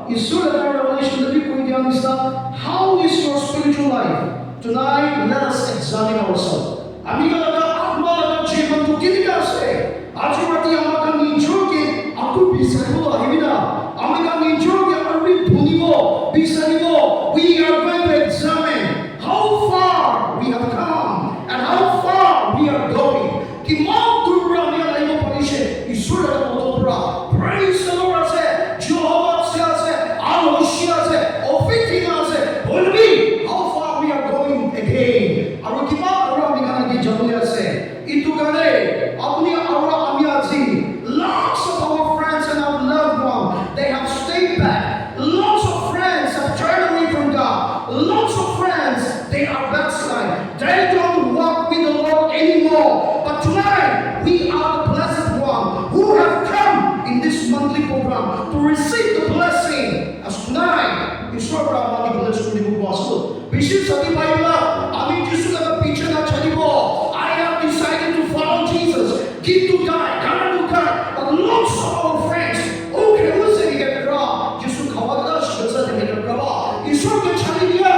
Isu revelation lebih punya nista. How is your spiritual life? Tonight, let us examine ourselves. Ami kalaga atma laga jivan tu kini kase. Aji mati amakan ninjur ke aku bisa itu ahimina. Amakan ninjur ke aku bunibo bisa itu. We are going to examine how far we have come and how far we are going. Kimau turra ni ala imo panishe. Isu laga motora. Praise the Lord ase. Jehovah ase. Aloshia ase. Ofitina ase. Bolbi. How far we are going again. Aru kimau turra ni kana di jamulia ase. Itu kane. Apni aura amiazi. Lots of our friends and our loved ones, they have stayed back. Lots of friends have turned away from God. Lots of friends, they are backslide. They don't walk with the Lord anymore. But tonight, we are the blessed one who have come in this monthly program to receive the blessing. As tonight, Israel Brahmani blessed to the gospel. Bishop Sati Baibla, Amin Jisu laga piche na chalibo. I have decided to follow Jesus. Give to die, cannot to die. But lots of our friends, okay, who say we get draw? Jisu kawada shasa de get draw. Israel ke chali diya.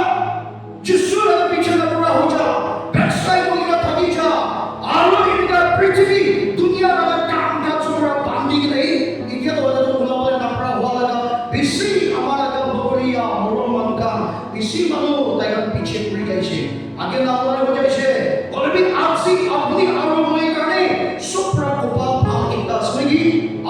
Jisu laga piche na pura ho ja. Backside ho gaya thaki ja. Alo inka prithvi dunia laga काम का चोरा बांधी के नहीं. इनके तो वजह तो बुलावे ना पड़ा हुआ लगा. इसी हमारा का बकरिया मोरो मनका. इसी मनो दायरा पीछे पूरी गई है. आगे ना बोले हो जाए है. और भी आपसी अपनी आरोमय करने सुप्रा कोपा भाव इतना स्मृति.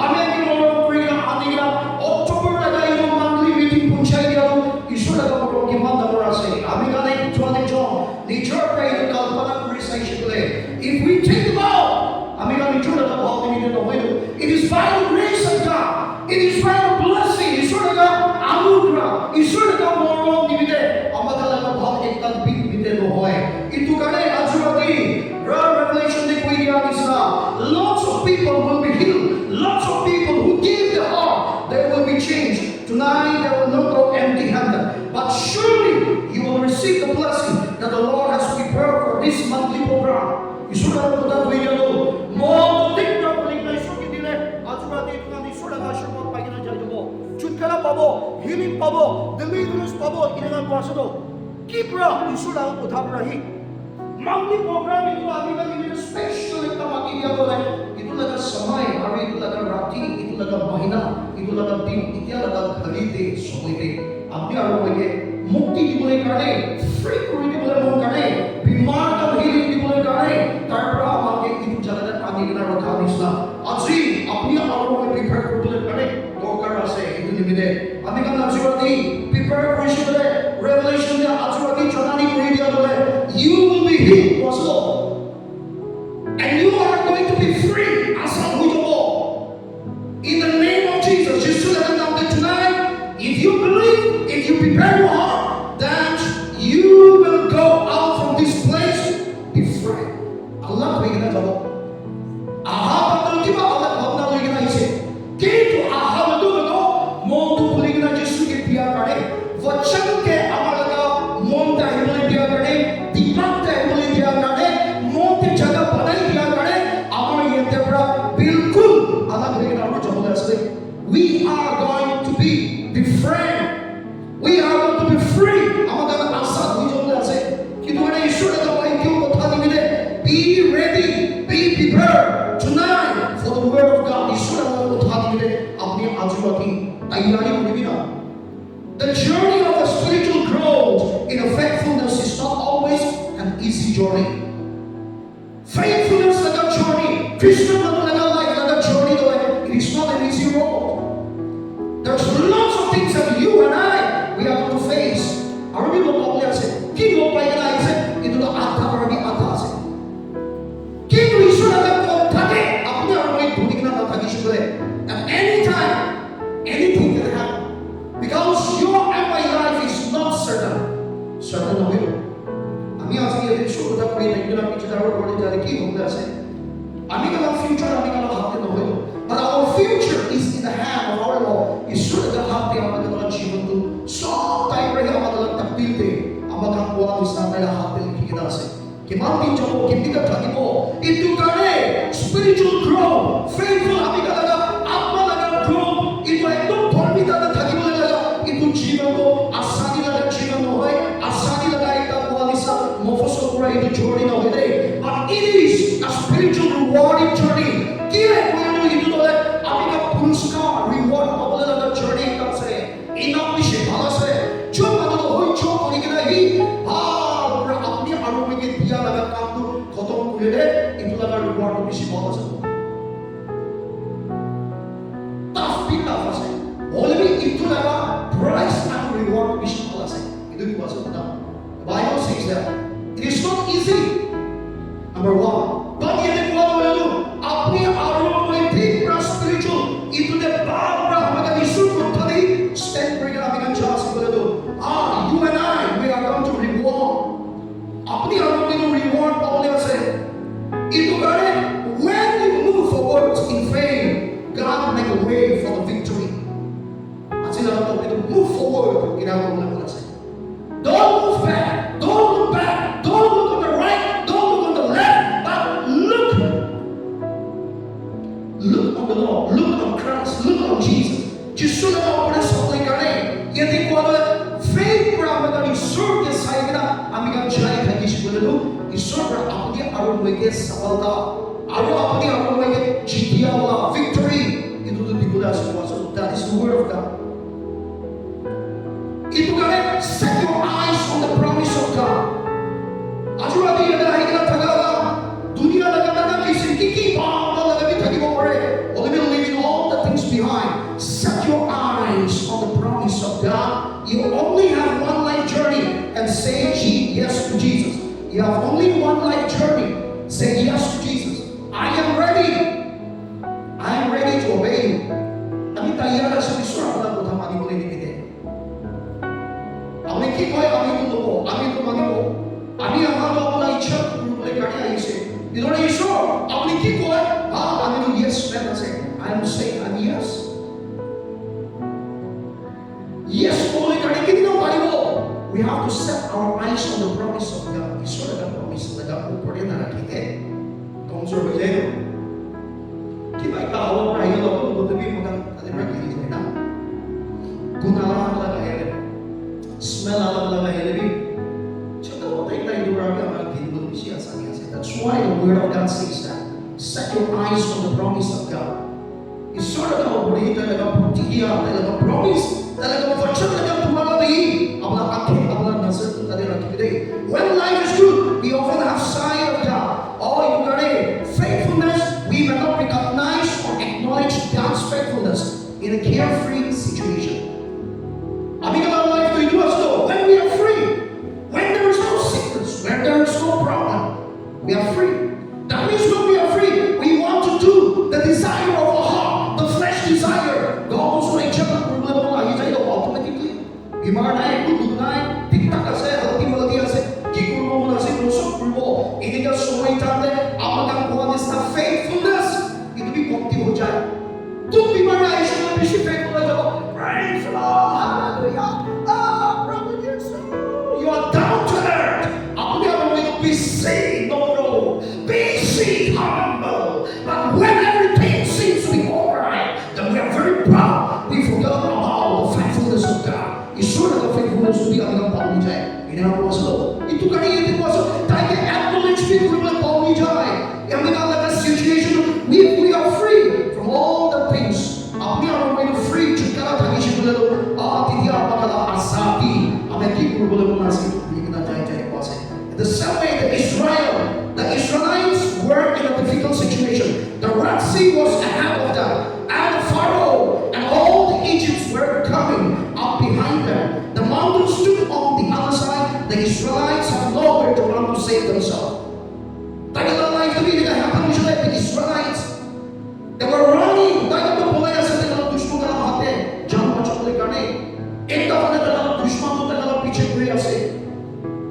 आगे की मोरो पूरी का आने का अक्टूबर लगा ये मंथली मीटिंग पूछा गया तो इशू लगा मोरो की मां दबरा से. आगे का नहीं चुने जो नेचर पे ये कल्पना पूरी सही शिकले. If we think about, आगे का नेचर लगा बहुत नहीं तो होए. It is by the grace of God. It is by the blessing. Issue लगा अनुग्रह. इशू लगा मोरो निमित्ते. अमदा लगा बहुत एक तक भी निमित्ते तो होए. Itu kane ajurati. Revelation de kuya isna. Lots of people will be healed. Lots of people who give the heart, they will be changed. Tonight they will not go empty-handed. But surely you will receive the blessing that the Lord has prepared for this monthly program. Isu kane kuda kuya lo. Mo tik na balik na isu kitile. Ajurati itu kane isu laga shurma pagina jayubo. Chutkala pabo, healing pabo, deliverance pabo. Ina na kuasado. Kipra isu laga kuthapra hi. Monthly program itu akan menjadi special kita mati dia boleh. Itu laga samai, hari itu laga rati, itu laga mahina, itu laga दिन, itu laga hari deh, समय deh. Abdi aru lagi, mukti di boleh karne, free kuri di boleh mau karne, बीमार का healing di boleh karne. Tarpra amal itu jalan agi kita rakha nisla. Aji, abdi aru lagi prepare kuri boleh karne, dokar rasa itu di bide. Abdi kan ajurati prepare kuri sih boleh. Revelation dia ajurati janani kuri dia boleh. You will be healed, possible. And you are going to be free as a widow. In the name of Jesus, just so that tonight, if you believe, if you prepare your heart, that you will go out from this place, be free. Allah berikan jawab. Aha, betul tiba Allah bapna berikan isi. Kitu aha betul betul, mau tu berikan Yesus ke biar kade. Wachan ke amalaga, mau dah hilang biar kade. दिमाग बोले दिया करे मों की जगह बनाई दिया करे आमर ये तेरा बिल्कुल अलग है ना जो बोला सही. We are going to be different. We are going to be free. हमारा आशा हुई जो बोला सही कि तुम्हारे ईश्वर का भाई क्यों बता दी मिले. Be ready, be prepared tonight for the word of God. ईश्वर का बता दी मिले अपनी आजीवन की तैयारी होनी भी ना. The journey of a spiritual growth in a faithfulness is not always an easy journey. Faithfulness like a journey. Christian like a journey. It is not an easy road. There's lots of things that you and I we are going to face. Are we going to say? King of Paigana is it? Itu the Atha Arabi Atha se. King Vishnu agar ko thake, apne Arabi dhuni na thaki shukre. At any time, anything can happen. Because your and my life is not certain. Certain no है. আমি আজকে এই শুরু কথা কই নাই কিন্তু আমি চিন্তা করে যারে কি হবে আছে. আমি কোন ফিউচার আমি কোন হাতে না হইলো. But our future is in the hand of our Lord. ঈশ্বর এর হাতে আমাদের কোন জীবন তো সব তাই করে আমাদের তাকদীর দে. আমাদের কোয়া ইসলামের হাতে লিখে আছে. कि मानवी जब वो कितनी का थाकी को इतु काने spiritual growth faithful अभी का लगा आत्मा लगा growth इतु एकदम धर्मी का थाकी बोले journey na hoy day, but it is a spiritual rewarding journey. Kaya ko ito ito dole, ami ka puruskar reward pabole laga journey ka se, inam bishe bhala se, jo mano to hoy jo kori kina hi, apra apni aru me ke diya laga kaam to khatam kore de, ito laga reward to bishe bhala se. Tough pita fase, only ito laga price and reward bishe bhala se. Ito ko asa na. The Bible says that it is not easy. Number one, but yet it was apni aru me deep spiritual into the power of God is so totally stand for God because just you and I we are going to reward apni aru me reward only say itu kare when you move forward in faith God make a way for the victory. Asila to move forward in our life. Don't move back. Don't look back. Don't look on the right. Don't look on the left. But look on the Lord. Look on Christ. Look on Jesus. जिसको लगा अपने सपने करने यदि कोई faith पर आपका ईश्वर के साइड ना हमें क्या चाहिए था किसी को तो ईश्वर पर आपके आरोप के सफलता आपके आरोप के जीतिया वाला victory itu tuh digunakan semua. That is the word of God. Itu kan set your eyes on the promise of God. Aju lagi ada kita tagala dunia laga kisi kiki bangga laga kita di bawah. Only leaving all the things behind. Set your eyes on the promise of God. You only have one life journey and say yes to Jesus. You have only one life journey. Say yes to Jesus. I am ready. I am ready to obey you. Kami tayar sa Isra Allah ko thamani boleh dikite. Ami ki koy ami ko lobo, ami ko mani ko. Ami amara apna ichha boleh kare aise. Idore Isra, ami ki koy? Ami ko yes man say. I am saying I'm yes. Yes boleh kare kini no paribo. We have to set our eyes on the promise of God. Isra laga promise laga upar na rakhite. Tomsor bajego. Kita kalau orang yang lalu betul betul makan ada berapa kali ni nak? Guna alam lagi ada, smell alam lagi ada ni. Cakap apa yang kita berapa amal kita betul mesti asal ni asal. That's why the word of God says that. Set your eyes on the promise of God. Isura kalau beri kita laga pertigia, laga promise, laga wacana, laga Tuhan lagi. Apabila akhir, apabila nasib tu tadi lagi kita. When life is good, we often have sign of God. Oh, you got it. Faithfulness. We may not recognize or acknowledge God's faithfulness in a carefree situation. Abigala life to do us though, when we are free, when there is no sickness, when there is no problem, we are free. That means when we are free, we want to do the desire of our heart, the flesh desire. God also makes sure that we're automatically. Bimar naik, duduk naik, tiktak ase, halti ase, kikurmo ase, nusok kurmo. Ini kan semua itande, apakah Tuhan is the faithfulness? Itu भी कमती हो जाए तुम भी मर आए इसमें भी faithful है जब praise the Lord hallelujah brother Jesus you are down to earth अपने आप में तो be saved no be saved humble but when everything seems to be alright then we are very proud we forget about the faithfulness of God ईश्वर का faithfulness to be अगर पाऊँ जाए इन्हें आप बोलो itu kan ini kuasa tapi acknowledge भी kurang पाऊँ जाए yang kita lakukan situation we are free from all the things. Apni orang itu free juga tak kisah boleh tu. Tidak apa kata asati. Apa yang boleh menasih kita jaya kuasa. The same way the Israelites were in a difficult situation. The Red Sea was ahead of them, and the Pharaoh and all the Egypts were coming up behind them. The mountains stood on the other side. The Israelites had nowhere to run to save themselves. Tagal life to be happen usually the Israelites. They were running. Tagal to boleh asal tagal dushman dalam hati. Jangan macam boleh kane. Ekta pada dalam dushman tu tagal piche kuri ase.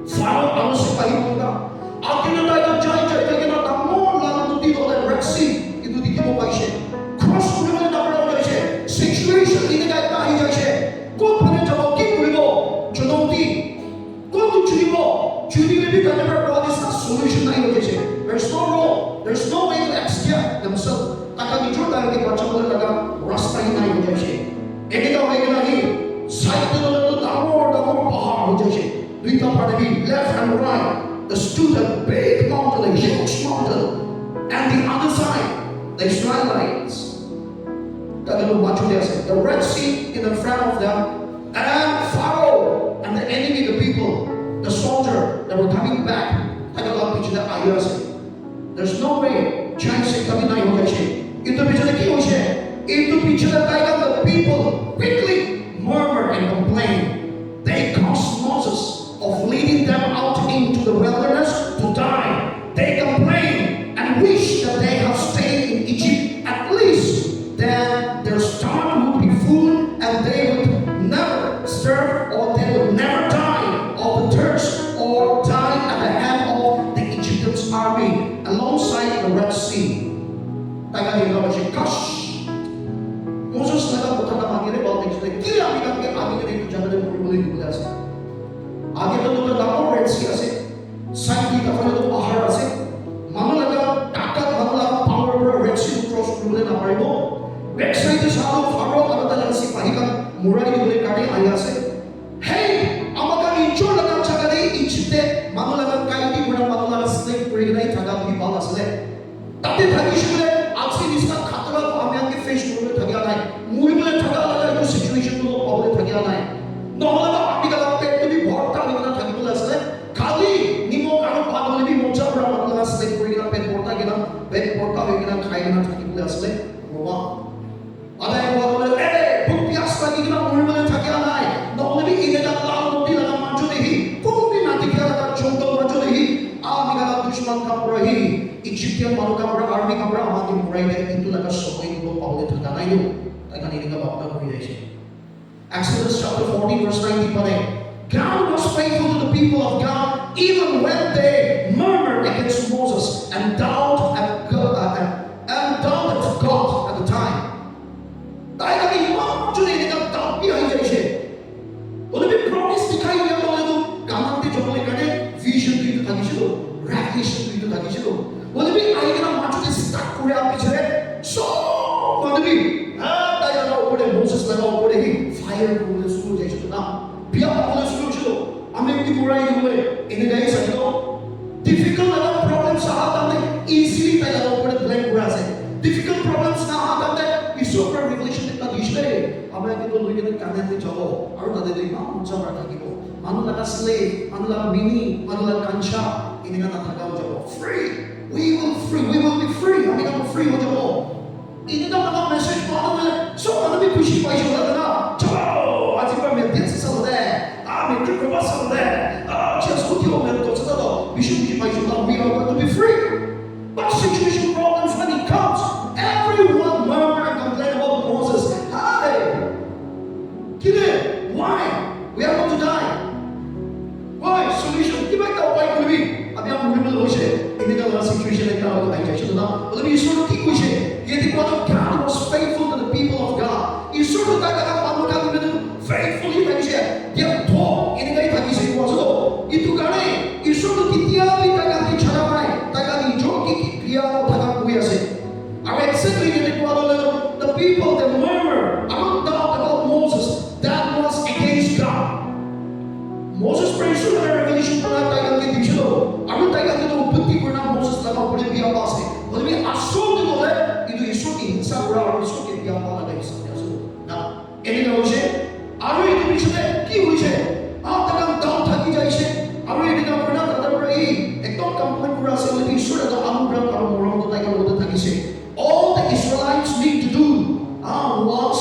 Pharaoh alu sipahi muda. Akhirnya tagal jai tagal tamor lalu tu di dalam Red Sea itu dikit mau paise. Cross kuri mana tak pernah paise. Situation ini kaya tak paise. Kau pernah jawab kiri kuri mo. Chunauti. Kau tu curi lebih kan never God is not solution nahi hoje. There's no road. There's no way to escape themselves. Takkan jujur tayo di baca boleh laga rasta ini nahi hoje. Ini kau lagi lagi. Side tu lalu damor pahar hoje. Duita pada di left and right. stood a big mountain, a huge mountain, and the other side, the Israelites. The Red Sea in the front of them, and Pharaoh and the enemy, the people, the soldier that were coming back. There's no way chance kami nahi ho jaise. Ito pichhe ki hoise? Ito pichhe the people quickly murmur and complain. They caused Moses of leading them out into the wilderness to die. They complain and wish that they had stayed in Egypt at least. Then their stomach would be full and they would never starve, or they would never die of the thirst or die at the hand of the Egyptian army alongside the Red Sea. Gosh, Moses never put on the about things like आगे तो तो दामो red सी असे side की कफले तो पहाड़ असे मानो लगा टाटा बंगला पावर पर रेड सी क्रॉस करले ना पाइबो बैक साइड से सालो फारो अलग सी पाहिका मुराई बोले काटे आया से हे अमका इंचो लगा छगले इचते मानो लगा काइटी गुना मानो लगा स्लेव प्रेगनाई थागा भी बाल असले तते थागी शुले आज से इसका खतरा को हम यहां के फेस करले थगिया नाही मुरी बोले थगा लगा जो सिचुएशन को पावले थगिया नाही नहले आमी गला पेट तो भी भरता निगना থাকিবলে আসলে খালি নিমক আর ভাত হলে বি মোচা বড় মাতলা আসলে করে গেলাম পেট ভরতা হয়ে গেলাম খাই না থাকিবলে আসলে বাবা আদায় বলে এ ভুক পিয়াস লাগি গেলাম মনে মনে থাকে নাই নহলে বি ইনেটা লাল নদী লাগা মাঝে দেখি কোনদিন না দেখি লাগা জঙ্গল মাঝে দেখি আমি গেলাম দুশমন কামড়াহি ইজিপ্টিয়ান মানুষ কামড়া আর্মি কামড়া আমাদের মুরাইলে কিন্তু লাগা সময়গুলো পাওলে থাকা নাই নো তাই কানে নিগা ভাবনা করে যাইছে Exodus chapter 14 verse 90 pade God was faithful to the people of God even when they murmured against Moses and doubted God at the time. ताई का इमाम जुने निका doubt भी आई जाइए बोले भी promise दिखाई दिया बोले तो कामंते जो बोले कने vision तो इतो थाकी छिलो revelation तो इतो थाकी छिलो बोले भी आई के ना माचो के stuck करे आप पीछे so बोले भी ताई का ऊपर Moses लगा ऊपर ही fire बोले शुरू जाइए तो ना biar boleh solusi ambil di murai dulu ini guys itu difficult ada problem sahabat anda easily tak ada pada blank berasa difficult problem sahabat anda isu per revelation kita display apa yang kita lihat di kanan itu jauh harus ada di mana macam apa gitu mana lagi slave mana lagi mini mana lagi kancah ini kan tak tahu jauh free we will be free kami kan free jauh ini dah mana message mana so mana bi kushi pai jauh lah na jauh aja per media sesal just look at what we should be we are going to be free. But situation problems when it comes, everyone murmur and complain about Moses. Hey, kid, why? We are going to die. Why? Solution. Give back the why could be. Abhi hum murmur hoise. In the situation like that, I just don't know. But we should keep pushing. Yet God was faithful to the people of God. You should have done faithfully dia talk ini kai thaki se waso itu kane isu to kitia bi taka ki chara mai taka ni jo ki kriya thaka kui ase and exactly the people that murmur about Moses that was against God Moses prays to the revelation pura taka ki dishlo aru taka ki to upatti pura Moses lama pure biya pase bole aso to bole itu isu ki hinsa pura aru isu ki biya pala dai samya so na ini no hoje आरो ये पिछले की हुई है आप तक हम down थकी जाए है आरो ये निकाल करना तब रही एकदम कंप्लीट पूरा से लेकिन ईश्वर का अनुग्रह और मोरम तो ताकि वो थकी से all the Israelites need to do was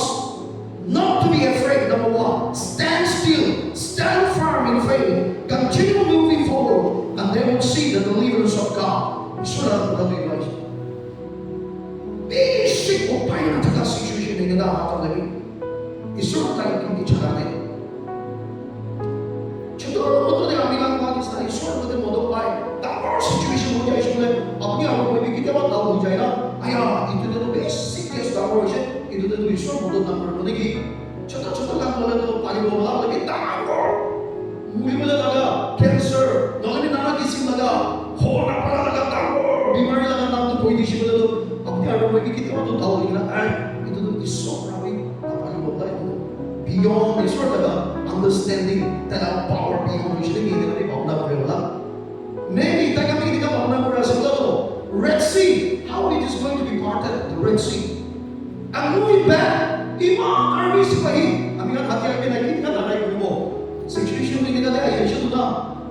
not to be afraid number one stand still stand firm in faith continue moving forward and they will see the deliverance of God ईश्वर का deliverance basic उपाय ना थका situation नहीं ना आता लगी ईश्वर ताई की छड़ा नहीं चलो तो दे अमीरा को आगे सारी ईश्वर तो दे मोदो पाए तब सिचुएशन हो जाए इसमें अपनी आंखों में भी कितने बार डाउन हो जाएगा आया इतने तो बेसिक केस डाउन हो जाए इतने तो ईश्वर मोदो नंबर बोले कि छोटा काम बोले तो पानी बोला लेकिन डाउन मुझे बोले लगा कैंसर नॉलेज नाना किसी लगा हो ना पड़ा लगा डाउन बीमारी लगा नाम तो कोई दिशा बोले तो अपनी आंखों में भी कितने बार तो डाउन हो गया इतने तो ईश्वर beyond Israel understanding that our power beyond usually ini dari bawah dah boleh lah. Maybe tayo kami hindi ka maunang sa todo. Red Sea, how it is going to be parted, the Red Sea. And moving back, ibang armies pa Kami nga hati-hati na kita na kayo mo. Situation din kita tayo, siya to na.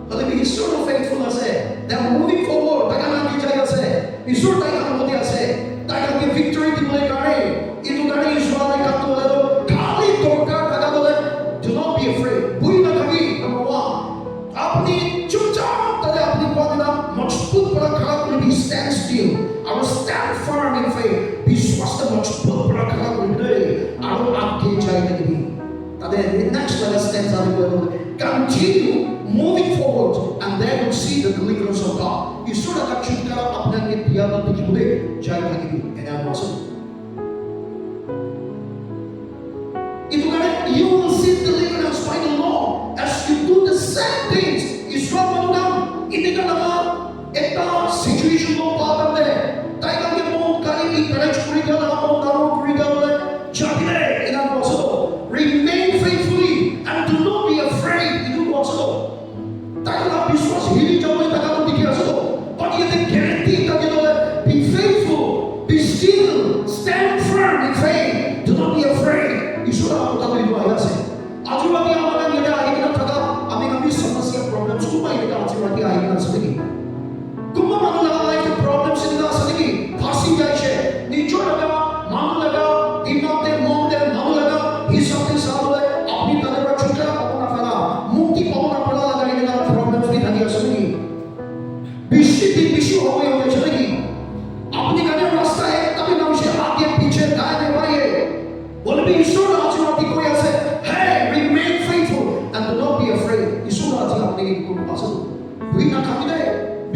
But he's sort of faithful as they're moving forward. Tayo nga kijay as he's sort tayo nga moti as tayo nga victory di mulai kare. Ito kare Israel ay kanto wala to. Kali torka taga to do not be afraid. Buhay na kami, number one. Apni chupchap tayo apni kuha na majbut para kara kung stand still. I will stand firm in faith. Biswas na majbut para kara kung Aro ang kijay na hindi. Then the next level steps are going to continue moving forward, and then we'll see the deliverance of God. You should have actually got up and get the other thing today. Jai Bhagini, and I'm awesome. If you will see deliverance by the Lord as you do the same things. Israel manunang hindi ka naman ito situation mo pa there. Tayo kami mo kali i-encourage ko rin ka na ako taro ko rin ka ulit. Jai, and I'm awesome. Remain faithfully and do not be afraid. Itu also. Taklah biswas hili jauh takkan dikira so. But you can guarantee that you know that be faithful, be still, stand firm in faith. Do not be afraid. Isulah aku tahu itu ayat sih. Aju lagi amalan kita hari kita takkan. Kami समस्या problem semua ini kan aju lagi hari kita sedikit. Kumma mana lagi life problem sedikit sedikit. Pasti jaya sih. Nijo lagi mana lagi dinate monte mana lagi. Hisap sahabat apni तरह का छुट्टा अपना फला मुक्ति पाना पड़ा लगा इनका प्रॉब्लम की तनिया सुनी बिशी हो गए चलेगी अपनी करने रास्ता है तभी ना उसे आगे पीछे दाएं बाएं बोले भी ईश्वर आशीर्वाद कोई ऐसे hey remain faithful and do not be afraid ईश्वर आशीर्वाद अपने को पास हुई ना कभी दे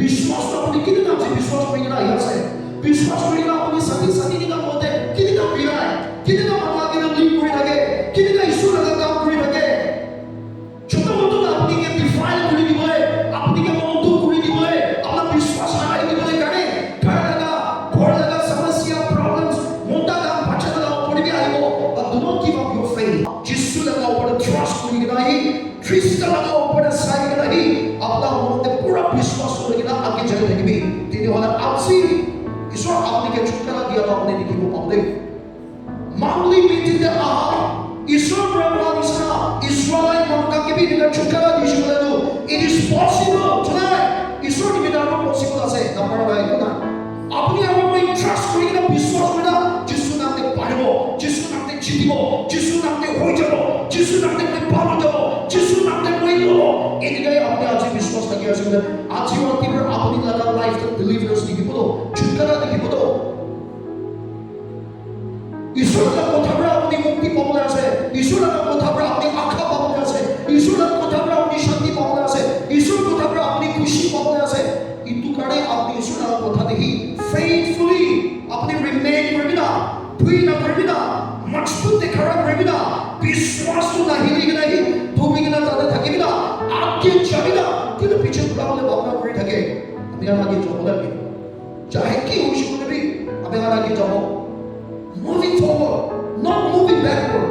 विश्वास अपने कितने नाम से विश्वास में ना यहाँ से विश्वास में ना अपनी सभी निकाल होते कितने का पीड़ा है कितने का मरवा के लीव कोई लगे कितने का ईश्वर लगा काम कोई लगे छोटा मोटा अपनी के डिफाइन कोई नहीं बोले अपनी के मोटू कोई नहीं बोले अपना विश्वास हमारे नहीं बोले करे घर लगा समस्या प्रॉब्लम्स मोटा का बच्चा लगा ऊपर भी आई वो but do not give up your faith जिससे लगा ऊपर ट्रस्ट कोई नहीं क्रिस्ट लगा ऊपर साई नहीं अपना मोटे पूरा विश्वास कोई नहीं आगे चले जाएंगे तेरे वाला आपसी ईश्वर आपने के छुटकारा दिया तो आपने नहीं को पाते Monthly meeting the Israel Brahman Israel Manka ke bhi dengan छुटकारा दी शुरू है it is possible tonight ईश्वर की बिना नो possible है नंबर भाई को ना अपनी आप में trust करेंगे ना विश्वास में ना जिसको नाते पाएगो जिसको नाते जीतीगो जिसको नाते होई जाओ जिसको नाते कोई पालो जाओ जिसको नाते कोई लो इनके अपने आज विश्वास लगे ऐसे आज ही वक्त पर अपनी लगा लाइफ तक deliverance दिखी बोलो छुटकारा दिखी बोलो ईश्वर का कोठाबरा अपनी मुक्ति पावले से ईश्वर का कोठाबरा अपनी आँखा पावले से ईश्वर का कोठाबरा अपनी शांति पावले से ईश्वर का कोठाबरा अपनी खुशी पावले से इतु कारे अपनी ईश्वर का कोठा देखी faithfully अपनी remain करबिना भूई ना करबिना मजबूत देखरा करबिना विश्वास तो नहीं लिखना ही भूमि के ना तादे थके बिना आगे चबिना किधर पीछे बुला बोले बापना कोई थके अभी आगे जाओ लगे चाहे कि उसी को भी अभी आगे जाओ moving forward, not moving backward.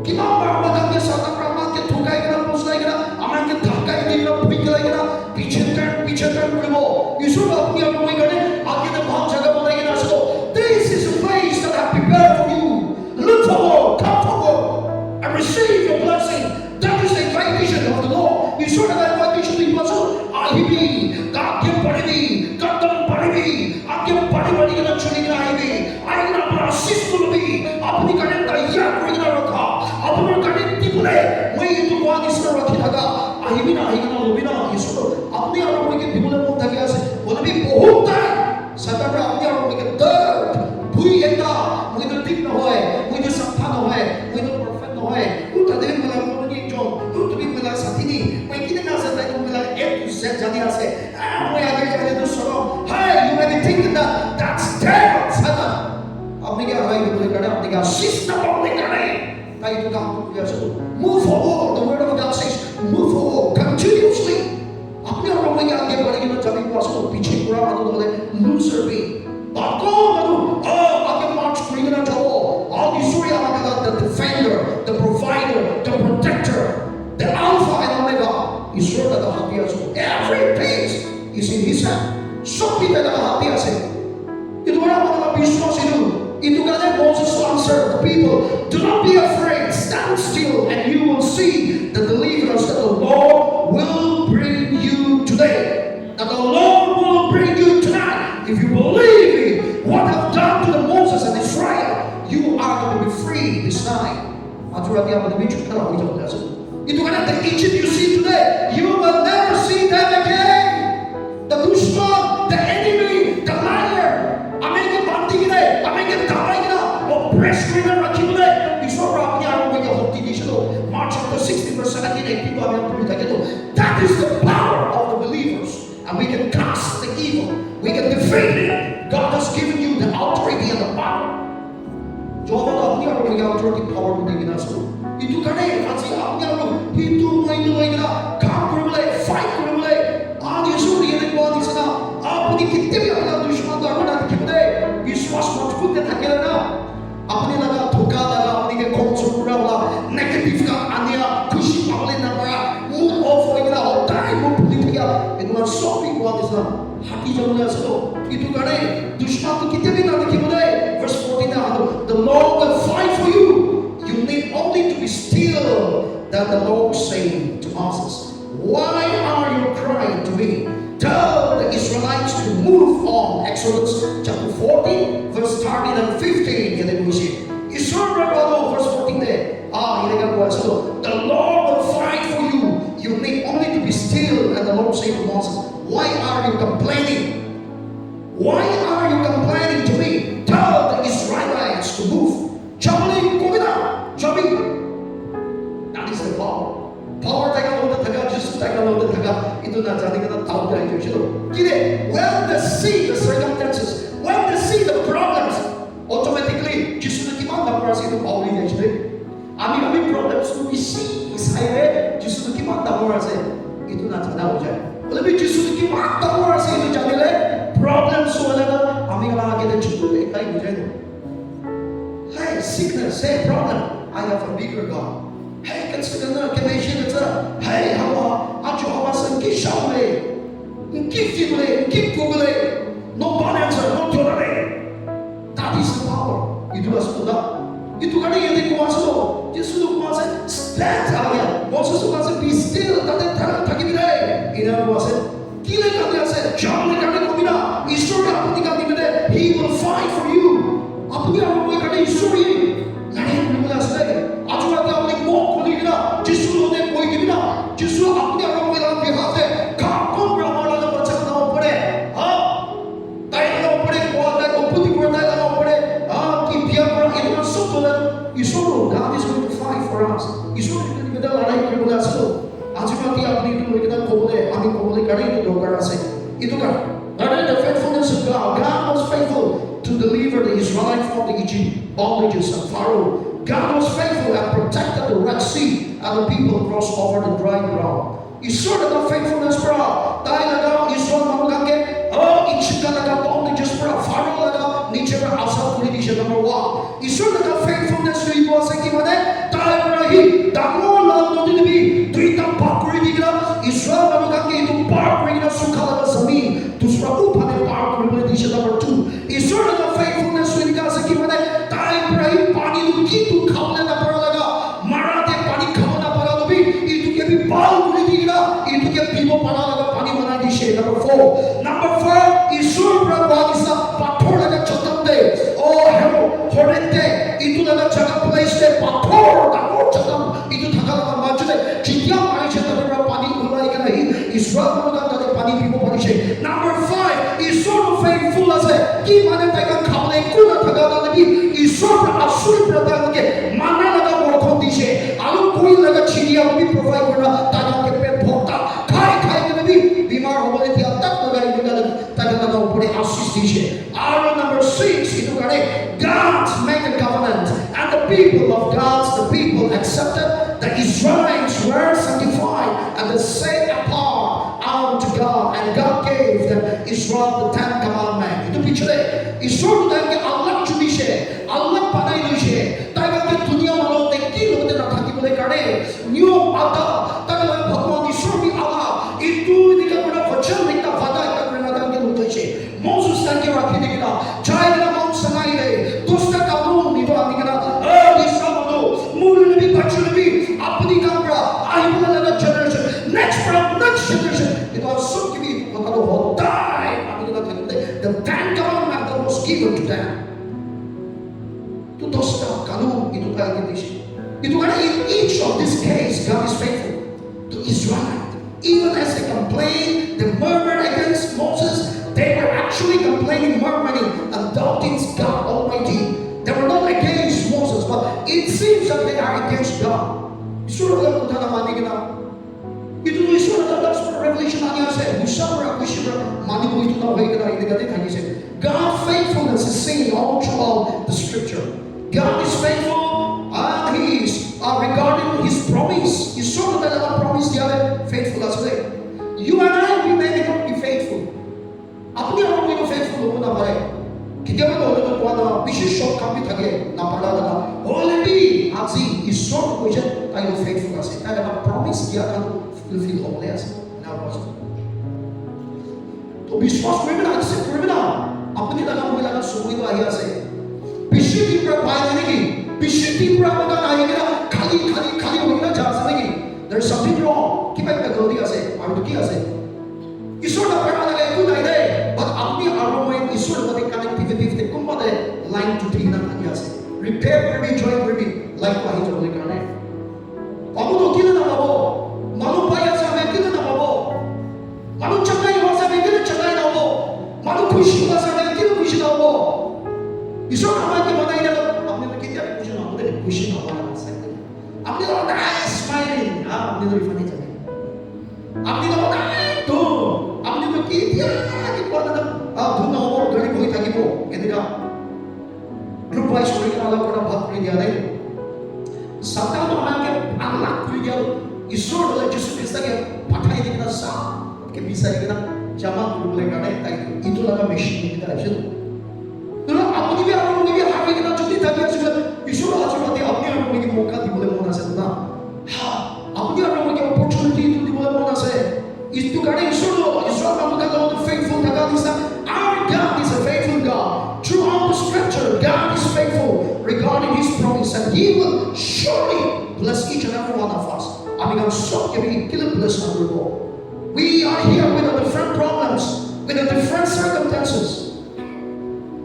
Kita berapa kali sahaja berapa kita thukai kita, pusai kita, aman kita thakai kita, bui kita, पीछे turn बोलो. ईश्वर अपनी अपनी करे, आगे तो बहुत जगह बनाएंगे ना सो. This is a place that I prepared for you. Look forward, come forward, and receive your blessing. That is the invitation of the Lord. ईश्वर का invitation भी बसो. आहिबी, काक्य पढ़ी, कदम पढ़ी, आगे पढ़ी के ना चुनी के आहिबी. आइना पर शिष्ट भी अपनी करने तैयार कोई ना रखा अपने करने तिपुले मैं ये तो बात इसमें रखी था आहिबी ना लोबिना ईश्वर अपने आप में के तिपुले बोल था क्या से बोले भी बहुत है सदा पर अपने आप में के दर्द भूई एकता मुझे तो ठीक ना होए मुझे संथा ना होए मुझे तो परफेक्ट ना होए उठा दे मला कोणी जो तू भी मला साथी नहीं मैं कितने ना से तो मला एक से जाने आसे मैं आगे जाने तो सुनो hey you may be thinking that that's devil Satan अपने क्या है ये बोले करना अपने क्या सिस्टम अपने करना है ताकि तो काम किया सको move forward the word of God says move forward continuously अपने और अपने क्या आगे बढ़ेंगे ना जब इनको असो पीछे पूरा मानो तो बोले loser भी बाको मानो आगे march करेंगे ना जाओ all the story about the defender the provider the protector the alpha and omega ईश्वर का तो हाथ दिया सको every He said, so kita hati ase. Itu orang mga biswas itu kaya Moses answered the people, do not be afraid, stand still, and you will see the deliverance that the Lord will bring you today. That the Lord will bring you tonight. If you believe in what I've done to the Moses and Israel, you are going to be free this night. Itu kaya the Egypt you see today, you will never see them again. The dushman, the enemy, the liar, Mark chapter 16 verse 17, that is the power of the believers, and we can cast the evil, we can defeat it. God has given you the authority and the power. Authority, power, itu karena masih aku itu main काम fight आज यीशु ने बात इसना अपनी कितने भी अपना दुश्मन का बना दिखते विश्वास मजबूत के थके ना अपने लगा धोखा लगा अपने के कौन सा पूरा वाला नेगेटिव का आनिया खुशी पावले ना पड़ा मूड ऑफ हो गया और टाइम वो भूल गया itu kan shopping बात इसना hati जमने असलो itu karena दुश्मन तो कितने भी ना दिखते verse 14 ना the Lord will fight for you. You need only to be still. That the Lord said to Moses, why are you crying to me? Tell the Israelites to move on. Exodus chapter 14 verse 13 and 15. Israel verse 14 there. The Lord will fight for you. You need only to be still. And the Lord said to Moses, why are you complaining? Why are you complaining to me? Tell the Israelites to move. That is the power. Power Jesus itu na jadi kita tahu dari itu. When they see the circumstances, when they see the problems, automatically Jesus itu gimana perasaan itu power ini jadi. Kami problems itu isi saya Jesus itu gimana perasaan itu na tahu aja. Lebih Jesus itu gimana perasaan itu jadi le problems soalnya kami kalau kita cukup kayak gitu. Hey, sickness, hey, problem. I have a bigger God. Hey, consider the nation. Hey, how I was in Kishaule, in Kifule, in Kipule. No answer, no tolerate. That is the power. Itu asulah. Itu kan yang dikuasai. Jesus kuasai. Stand aja. Moses kuasai. Be still. Tadi tak kibire. Ina kuasai. Kile kan dia say. Jangan kan dia komina. Israel apa tinggal di mana? He will fight for you. अपनी आवाज़ करने ईश्वरी लड़ाई में मिला से आज वो क्या अपनी मौत को नहीं गिरा जिसको लोगे कोई नहीं गिरा जिसको अपनी आवाज़ में लाभ दिखा से काम कौन ब्राह्मण वाला बच्चा का नाम पड़े हाँ ताई का नाम पड़े कौन ताई को पुती को ताई का नाम पड़े हाँ कि बिया पर इतना सब तो लग ईश्वर God is going to fight for us ईश्वर ने कितना लड़ाई में मिला से आज वो क्या अपनी तो लोग कितना कोबले आमी कोबले करे तो दोकरा से itu kan ada the faithfulness of God. God was faithful to deliver the Israelites from the Egypt bondages and Pharaoh. God was faithful and protected the Red Sea and the people crossed over the dry ground. Israel ada faithfulness pra. Tayo ada Israel mamukake. Egypt ada bondages pra. Pharaoh ada niche pra asal politician number 1. Israel ada faithfulness to ibu asa kimane. Tayo rahi damo lang no dibi. Tuita pakuri digira. Israel mamukake itu pakuri na sukala sa zmin. Dusra upah ne pakuri politician number 2. Israel ada faithfulness to ibu asa kimane. Tayo rahi pani lukitu kaule na para laga. Marate pani kaule na para lubi. Itu ke bi bal kuri digira. Itu ke bibo pana laga pani mana di she. Number 4. Number 5. Israel berwagisa pathor laga chatamde. Oh hello. Horente. Itu laga jaga place de pathor. Damor chatam. Itu thaka laga majde. Jitiya pani she tabra pani ulai ke nahi. Israel laga tade pani bibo pani she. Number 5. Israel faithful ase. Ki mane taika khamle kuna thaka tade bi. Israel asuri prata ke mana laga borkhon dishe. Alu koi laga chidiya bi provide kora. Taga ke pe bhokta. Khai ke bi bimar hobole dia tak lagai bidal taga laga upore asis dishe. Number 6 itu kare God made a covenant and the people of God, the people accepted. The Israelites were sanctified and they set apart unto God, and God gave them Israel the 10 commandments. Itu pichre Israel ke Allah chudishe, Allah panai dishe. Taga ke dunia malo tekki lote na thaki bole kare new ada taga bhagwan Israel bi Allah itu dikha bada vachan dikha vada ekta Basta, Kalu, ito tayo condition. Ito nga in each of this case, God is faithful to Israel. Even as they complained, they murmured against Moses, they were actually complaining, murmuring, and doubting God Almighty. They were not against Moses, but it seems that they are against God. Isu lang kung tanamani kita. Ito no isu lang that's what Revelation niya said. Musabra, mani mo ito na way kita hindi natin kanya said. God's faithfulness is seen all throughout the Scripture. God is faithful, and He is regarding His promise. Isu lang talaga promise niya faithful as well. You and I, we may not be faithful. Apni orang mo faithful mo na pare. Kita mo ulit ang kuha na bisis short kapit hagi na palala na only azi is short ko siya tayo faithful kasi tayo mag-promise dia akan fulfill all this na boss to biswas ko na accept ko na apni talaga mo kailangan sumuwi ba hiya say bisis timbra pa nigi bisis timbra mga kaya kali mo na jasa nigi there's something wrong kita ka godi kasi ar duki kasi isor na para lagay ko na ide but apni aroma isor na connectivity kung ba line to tingnan kanya say repair for me join for me like what he told me karne amudo kila na babo manu paya sa me kila na babo manu chakai ho sa me kila chakai na babo manu khushi ho sa me kila khushi na babo isor na ki banai na apne to kiti khushi na babo khushi na babo sa apne to smiling apne to funny chale apne to to apne to kiti ki kona na dhuna ho gari boi thakibo edira group wise kori na ala kora bhat kori dia dai Satan to amake Allah kuri dia isor la Jesus Krista ke pathai dikna sa ke bisa dikna jama kuri bole kane tai itu laga machine kita aja tu na apni bi aru ni bi hage kita jodi thaki asu isor achurati apni aru ni moka di bole mona se na ha apni aru ni opportunity tu di bole mona se istu kane isor namuka the faithful God is our God is a faithful God throughout the scripture God is faithful regarding His promise and He will surely bless each and every one of us. Amigang so kami kila bless na rubo. We are here with our different problems, with our different circumstances.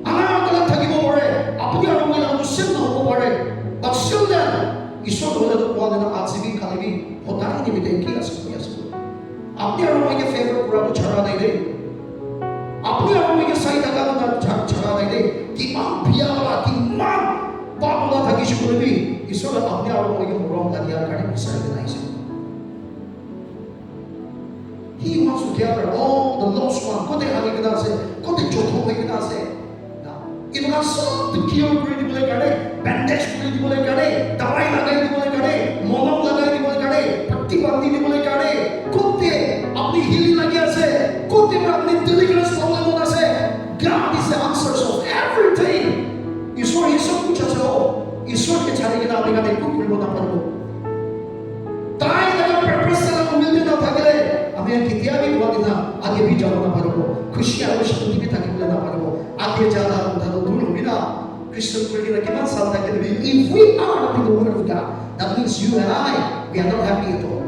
Ana kala thagi mo pare, apni aru mo lang sim na mo pare. But still then, isor wala to kuha na atsibi kalibi hotai ni biten ki asu ya su. Apni aru mo ke favor pura to chara dai dai. Apni aru mo ke sai daga na chara dai dai. Ki man biya ki man Pabula thagi shukuri isor apne aru mo ke wrong lagya kare sai dai sai. He wants to gather all the lost one. Kote hagi kada se, kote chotho hagi kada se. It was so to cure kuri di bole kare, bandage kuri di bole kare, dawai lagai di bole kare, molom lagai di bole kare, patti bandi di bole kare. Kote apni healing lagya se, kote apni deliverance problem hona se. God is the answers of everything. ईश्वर ये सब कुछ अच्छा हो ईश्वर के चारे के नाम निकाले कुछ भी बोलना पड़ो ताई लगा पर्पस लगा मिलते ना थकले हमें कितिया भी हुआ कितना आगे भी जाना पड़ो खुशियाँ और शांति भी थकी लेना पड़ो आगे जाना उधर दूर बिना Christian prayer like कितना साल तक के if we are not in the word of God that means you and I we are not happy at all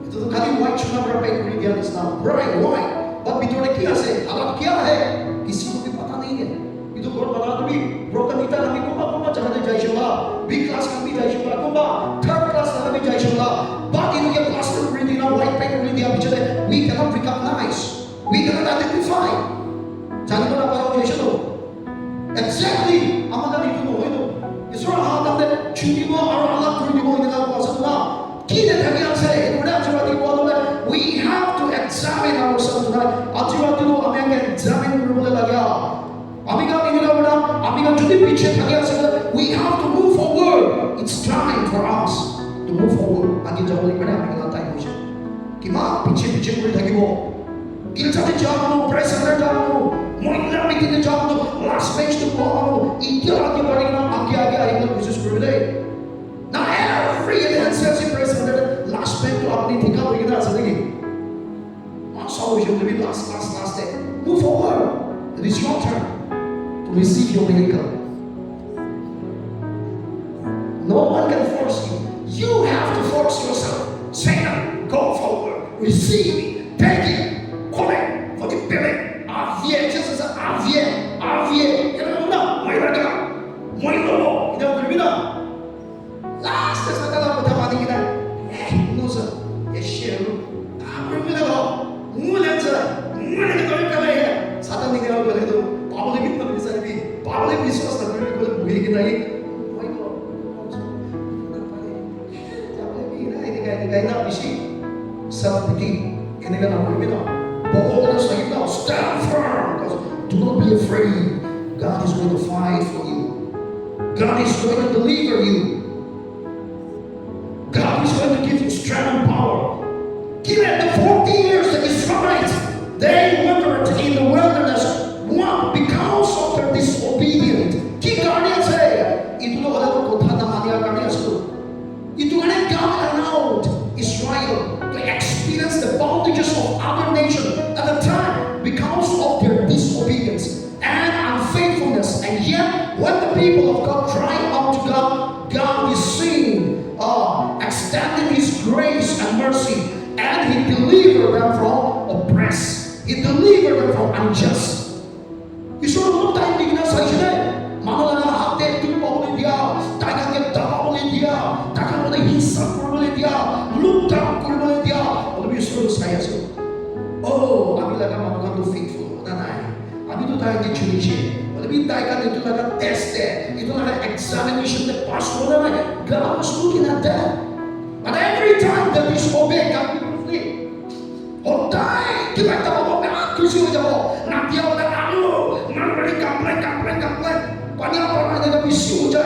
itu तो खाली white चुना berapa yang kulit dia Islam bright white but बिटोरे क्या से हालत क्या है किसी को भी पता नहीं है itu God bana tu bi broken kita kami kumba jangan jai shola B class kami jai shola kumba third class kami jai shola but in your class tu reading na white pen reading dia bicara we cannot recognize we cannot identify jangan kau dapat jai shola exactly amadan itu mo itu isra ha tande chuni mo aru Allah kuri mo ina ko asna ki de thagi ase ina jawati ko we have to examine ourselves tonight ajwati no ame examine kuribole lagya Amiga যদি পিছে থাকে আসলে we have to move forward it's time for us to move forward আগে যাবলে করে আমি time হইছে কিমা পিছে করে থাকিব গিলচাতে যাবো প্রেসারে যাবো মহিলা মিটিংয়ে যাবো লাস্ট বেঞ্চ তো পাবো ইতিয়া আগে বাড়ি না আগে আইলে বিশেষ করে দেয় না every NCC president last bench তো আপনি ঠিকা হয়ে গেছে আসলে কি মাস always you to be last day move forward it is your turn to receive your miracle. No one can force you. You have to force yourself. Satan, go forward. Receive me. Take it. Collect for the billing. Avie, Jesus, avie. You know, no, my God. My Lord. 보입니다. 라스트 사다가 보다 그냥 노사 예시로 아무래도 무난자 무난하게 돌까봐 사단이라고 해도 바울이 믿는 사람이 바울의 미소스나 그걸 모이긴 하니 Kaya isi self-pity. Ini kan aku bilang, boldness like now, stand firm. Because do not be afraid. God is going to fight for you. God is going to deliver you. God is going to give you strength and power. Given the 40 years that Israelites, they wandered in the wilderness. One, because of their disobedience. Ki guardian say, itulah orang tu kota namanya guardian itu. Itu kan God allowed Israel to experience the bondages of other nations at the time because of their disobedience and unfaithfulness. And yet, when the people of God cry out to God, God is seen, extending His grace and mercy, and He delivered them from oppressed. He delivered them from unjust. Israel looked at the Sayyidina, Manala Hate to Paulidia, Tagaket Paulidia, Takamole Hisa Paulidia, look down Paulidia, or the Israel Sayaso. Oh, Abilaga Makanto faithful, Nanai. Abidu tayo di chunichi. Walabi tayo ka dito na test ito na examination na pass mo na God was looking at that. But every time that disobey, God will flee. Oh, die! Kita tahu apa? Kusi aja mo. Nanti awak dah alu. Nanti complain. Banyak orang yang kusi aja.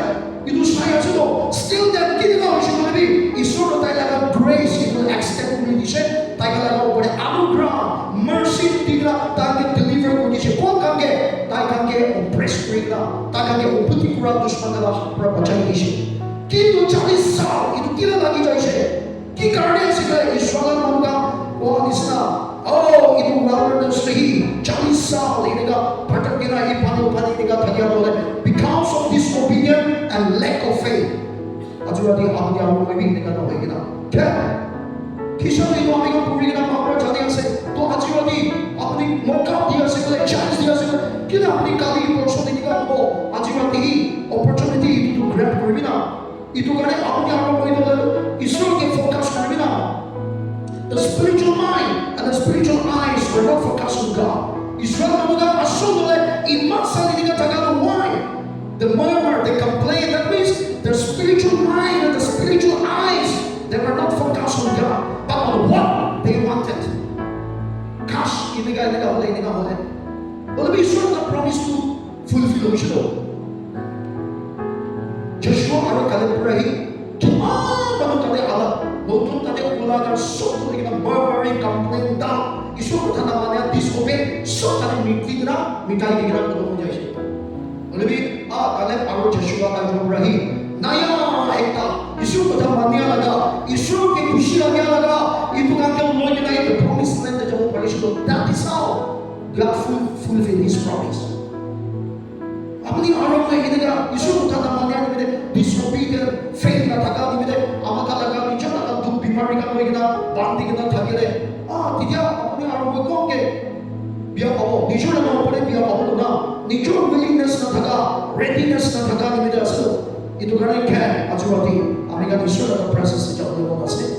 Itu saya sudah. Still that kita tahu siapa lebih. Isu tayo laga grace itu extend condition. Tayo laga boleh anugerah, mercy tidak tayo deliver condition. Kau kange, tayo kange oppress mereka. Tayo kange oputi kurang terus mengalah berbaca condition. Kita cari sal itu tidak lagi jadi. Kita kerana segala Israel manusia. Wah isna, oh itu wilderness lagi, cari sal ini kan, pada kira ipanu ini kan terjadi oleh because of disobedience and lack of faith. Ajar dia aku dia aku ini kan oleh kita. Kisah itu kami kan puri kita mahu jadi yang saya, tu ajar dia aku ni moka dia segala, chance dia segala, kita aku ni kali opportunity kan mau ajar dia opportunity itu tu grab berbina, itu kan aku ni aku itu Israel ke fokus berbina. The spiritual mind and the spiritual eyes were not focused on God. Israel manusia asal oleh iman sendiri dikatakan why? The murmur, the complaint, that means the spiritual mind and the spiritual eyes, they were not focused on God, but on what they wanted. Cash, ini kan boleh. Oleh Israel tak promise to fulfill itu. Joshua ada kali berakhir, cuma baru kali Allah. Notun tadi ulagan sok lagi na murmuring, complaint down. Isu kita namanya disobey. Sok tadi meeting na, minta ini kita belum menjadi. Lebih kalian baru Joshua kali berakhir. Naya ekta. Isu kita mania laga. Isu ke kushi lagi laga. Itu kan kita mulai kita itu promise land yang jauh paling sudah. That is how God fulfill His promise. Apni orang yang ini kan isu kita namanya ini disobedient, faith na tagal ini. Amat laga Mereka kita bandi kita thagi deh. Tidak, apni orang berkong ke biar kamu, nijo na mau pun biar kamu na, nijo willingness na thaga, readiness na thaga ni kita asal. Itu kan yang kan, acuati, Amerika Israel ada presence sejauh ini masih.